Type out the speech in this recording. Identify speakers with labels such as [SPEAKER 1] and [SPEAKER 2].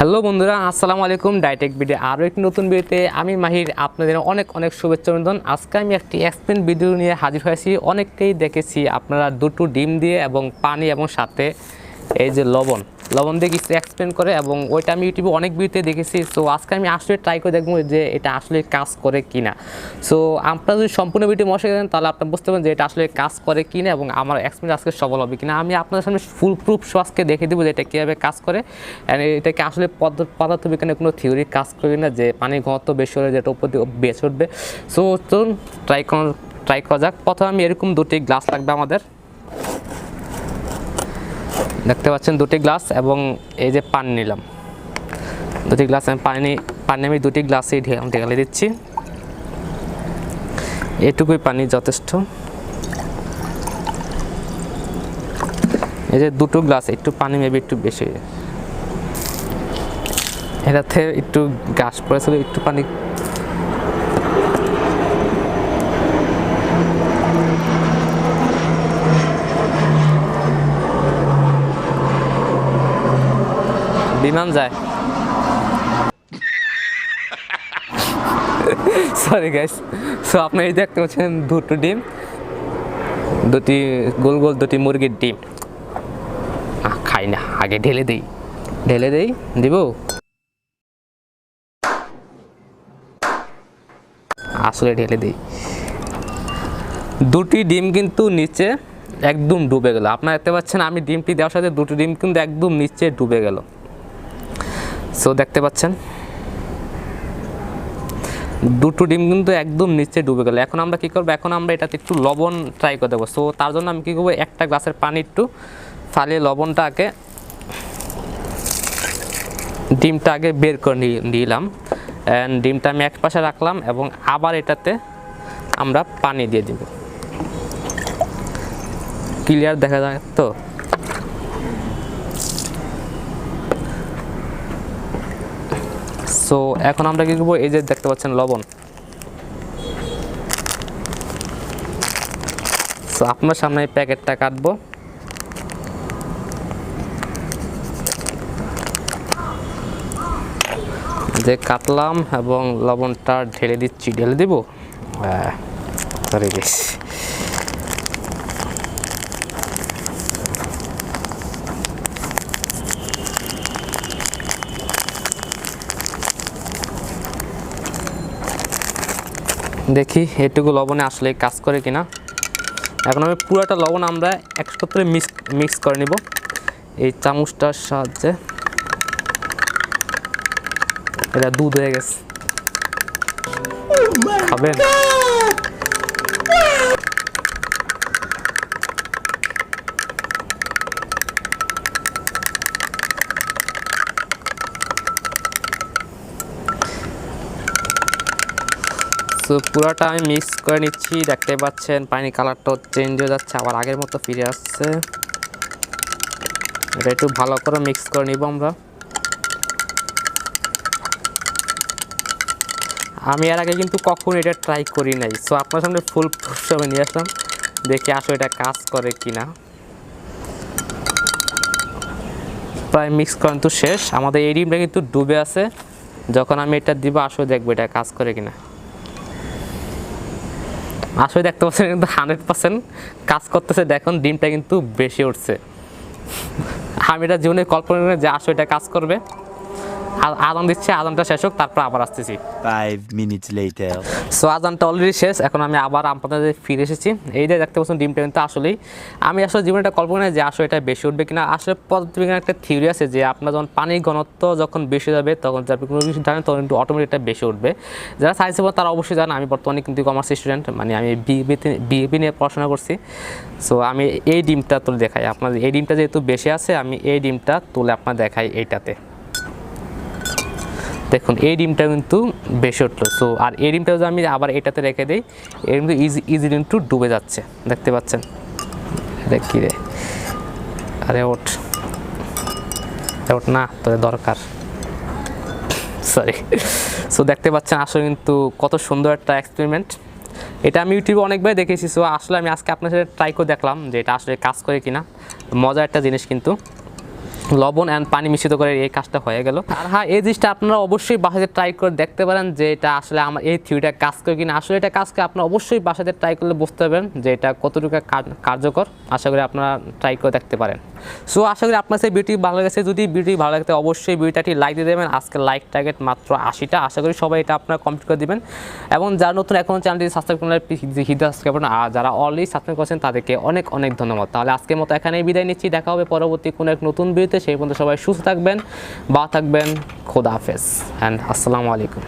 [SPEAKER 1] Hello বন্ধুরা, আসসালামু আলাইকুম। টেকবিডি আরও একটি নতুন ভিডিওতে আমি মাহির আপনাদের অনেক অনেক শুভেচ্ছা অভিনন্দন। আজকে আমি একটি এক্সপ্লেন ভিডিও নিয়ে হাজির হয়েছি। অনেকটাই দেখেছি আপনারা দুটো ডিম দিয়ে এবং পানি এবং সাথে এই যে লবণ দিয়ে কিছু এক্সপ্লেন করে, এবং ওইটা আমি ইউটিউবে অনেক ভিডিওতে দেখেছি। সো আজকে আমি আসলে ট্রাই করে দেখবো যে এটা আসলে কাজ করে কিনা। সো আপনারা যদি সম্পূর্ণ ভিডিও মশা করেন তাহলে আপনারা বুঝতে পারবেন যে এটা আসলে কাজ করে কিনা এবং আমার এক্সপিরিয়েন্স আজকে সফল হবে কিনা। আমি আপনাদের সামনে ফুল প্রুফ সহ আজকে দেখে দেবো যে এটা কীভাবে কাজ করে, অ্যান্ড এটাকে আসলে পদার্থবিজ্ঞানে কোনো থিওরি কাজ করে না যে পানির ঘনত্ব বেশি হলে যেটা উপর দিয়ে বেঁচে উঠবে। সো চলুন ট্রাই করা যাক। প্রথমে আমি এরকম দুটি গ্লাস লাগবে আমাদের, দেখতে পাচ্ছেন দুটি গ্লাস, এবং এই যে পানি নিলাম দুটি গ্লাস। আমি পানি আমি দুটি গ্লাসেই ঢেলে দিচ্ছি। এটুকুই পানি যথেষ্ট। এই যে দুটো গ্লাস, একটু পানি মেবি একটু বেশি, এটাতে একটু গ্যাস পড়েছিল, একটু পানি বিমান যায়। Sorry guys. সো আপনি এই দেখতে পাচ্ছেন দুটো ডিম, দুটি গোল গোল দুটি মুরগির ডিম। খাই না, আগে ঢেলে দেই দিব। আসলে ঢেলে দিই। দুটি ডিম কিন্তু নিচে একদম ডুবে গেল। আপনারা দেখতে পাচ্ছেন আমি ডিমটি দেওয়ার সাথে দুটো ডিম কিন্তু একদম নিচে ডুবে গেল। সো দেখতে পাচ্ছেন দুটো ডিম কিন্তু একদম নিচে ডুবে গেল। এখন আমরা কী করবো, এখন আমরা এটাতে একটু লবণ ট্রাই করে দেবো। সো তার জন্য আমি কী করবো, একটা গ্লাসের পানি একটু ফালিয়ে লবণটা আগে ডিমটা আগে বের করে নিলাম, অ্যান্ড ডিমটা আমি এক পাশে রাখলাম, এবং আবার এটাতে আমরা পানি দিয়ে দিব। ক্লিয়ার দেখা যায় তো? সো এখন আমরা কী করবো, এই যে দেখতে পাচ্ছেন লবণ। সো আপনার সামনে এই প্যাকেটটা কাটবো, যে কাটলাম, এবং লবণটা ঢেলে দিচ্ছি। ঢেলে দিব, সরি গেস। দেখি এটুকু লবণে আসলে কাজ করে কিনা। এখন আমি পুরোটা লবণ আমরা একসাথে মিক্স করে নিব এই চামচটার সাহায্যে। এটা দুধ হয়ে গেছে, খাবেন? সো পুরোটা আমি মিক্স করে নিচ্ছি। দেখতে পাচ্ছেন পানি কালারটা চেঞ্জ হয়ে যাচ্ছে, আবার আগের মতো ফিরে আসছে। এটা একটু ভালো করে মিক্স করে নিব আমরা। আমি এর আগে কিন্তু কখনো এটা ট্রাই করি নাই। সো আপনার সামনে ফুল প্রুফ নিয়ে আসলাম, দেখি আসলে এটা কাজ করে কিনা। প্রায় মিক্স করেন তো শেষ। আমাদের এই ডিমটা কিন্তু ডুবে আছে। যখন আমি এটা দিব আসলে দেখবো এটা কাজ করে কিনা। আসলে দেখতে পাচ্ছেন কিন্তু 100% কাজ করতেছে। দেখুন ডিমটা কিন্তু বেশি উঠছে। আমি এটা জীবনে কল্পনা করি যে আসলে এটা কাজ করবে। আজান দিচ্ছে, আজানটা শেষ হোক, তারপর আবার আসতেছি।
[SPEAKER 2] 5 minutes later.
[SPEAKER 1] সো আজানটা অলরেডি শেষ। এখন আমি আবার আপনাদের ফিরে এসেছি। এই যে দেখতে পাচ্ছেন ডিমটা কিন্তু আসলেই, আমি আসলে জীবনে এটা কল্পনা করি যে আসলে এটা বেশি উঠবে কিনা। আসলে পদার্থবিজ্ঞানের একটা থিওরি আছে যে আপনার যখন পানির ঘনত্ব যখন বেশি যাবে তখন আপনি কোনো কিছু জানেন তখন কিন্তু অটোমেটিক এটা বেশি উঠবে। যারা সায়েন্সে পড়ে তারা অবশ্যই জানেন। আমি বর্তমানে কিন্তু কমার্স স্টুডেন্ট, মানে আমি বিএবি নিয়ে পড়াশোনা করছি। সো আমি এই ডিমটা তুলে দেখাই আপনাদের। এই ডিমটা যেহেতু বেশি আছে, আমি এই ডিমটা তুলে আপনার দেখাই এইটাতে। দেখুন এই ডিমটা কিন্তু বেশি উঠলো। সো আর এই ডিমটা যদি আমি আবার এটাতে রেখে দিই, এর কিন্তু ইজি কিন্তু ডুবে যাচ্ছে। দেখতে পাচ্ছেন এটা কি রে? আরে ওঠ না, তোর দরকার, সরি। সো দেখতে পাচ্ছেন আসলে কিন্তু কত সুন্দর একটা এক্সপেরিমেন্ট। এটা আমি ইউটিউবে অনেকবার দেখেছি। সো আসলে আমি আজকে আপনার সাথে ট্রাই করে দেখলাম যে এটা আসলে কাজ করে কিনা। মজার একটা জিনিস কিন্তু। লবণ অ্যান্ড পানি মিশ্রিত করে এই কাজটা হয়ে গেল। আর হ্যাঁ, এই জিনিসটা আপনারা অবশ্যই বাসাতে ট্রাই করে দেখতে পারেন যে এটা আসলে আমার এই থিওরিটা কাজ করে কিনা। আসলে এটা কাজ করে, আপনারা অবশ্যই বাসাতে ট্রাই করলে বুঝতে পারবেন যে এটা কতটুকু কার্যকর। আশা করি আপনারা ট্রাই করে দেখতে পারেন। সো আশা করি আপনার সেই ভিডিওটি ভালো লেগেছে। যদি ভিডিওটি ভালো লাগে অবশ্যই ভিডিওটি লাইক দিয়ে দেবেন। আজকে লাইক টার্গেট মাত্র 80টা। আশা করি সবাই এটা আপনারা কমপ্লিট করে দিবেন। এবং যারা নতুন এখন চ্যানেলটি সাবস্ক্রাইব করলে হিট সাবস্ক্রাইব করুন, আর যারা অলরেডি সাবস্ক্রাইব করেছেন তাদেরকে অনেক অনেক ধন্যবাদ। তাহলে আজকের মতো এখানেই বিদায় নিচ্ছি। দেখা হবে পরবর্তী কোনো এক নতুন ভিডিওতে। সেই পর্যন্ত সবাই সুস্থ থাকবেন, ভালো থাকবেন। খোদা হাফেজ অ্যান্ড আসসালামু আলাইকুম।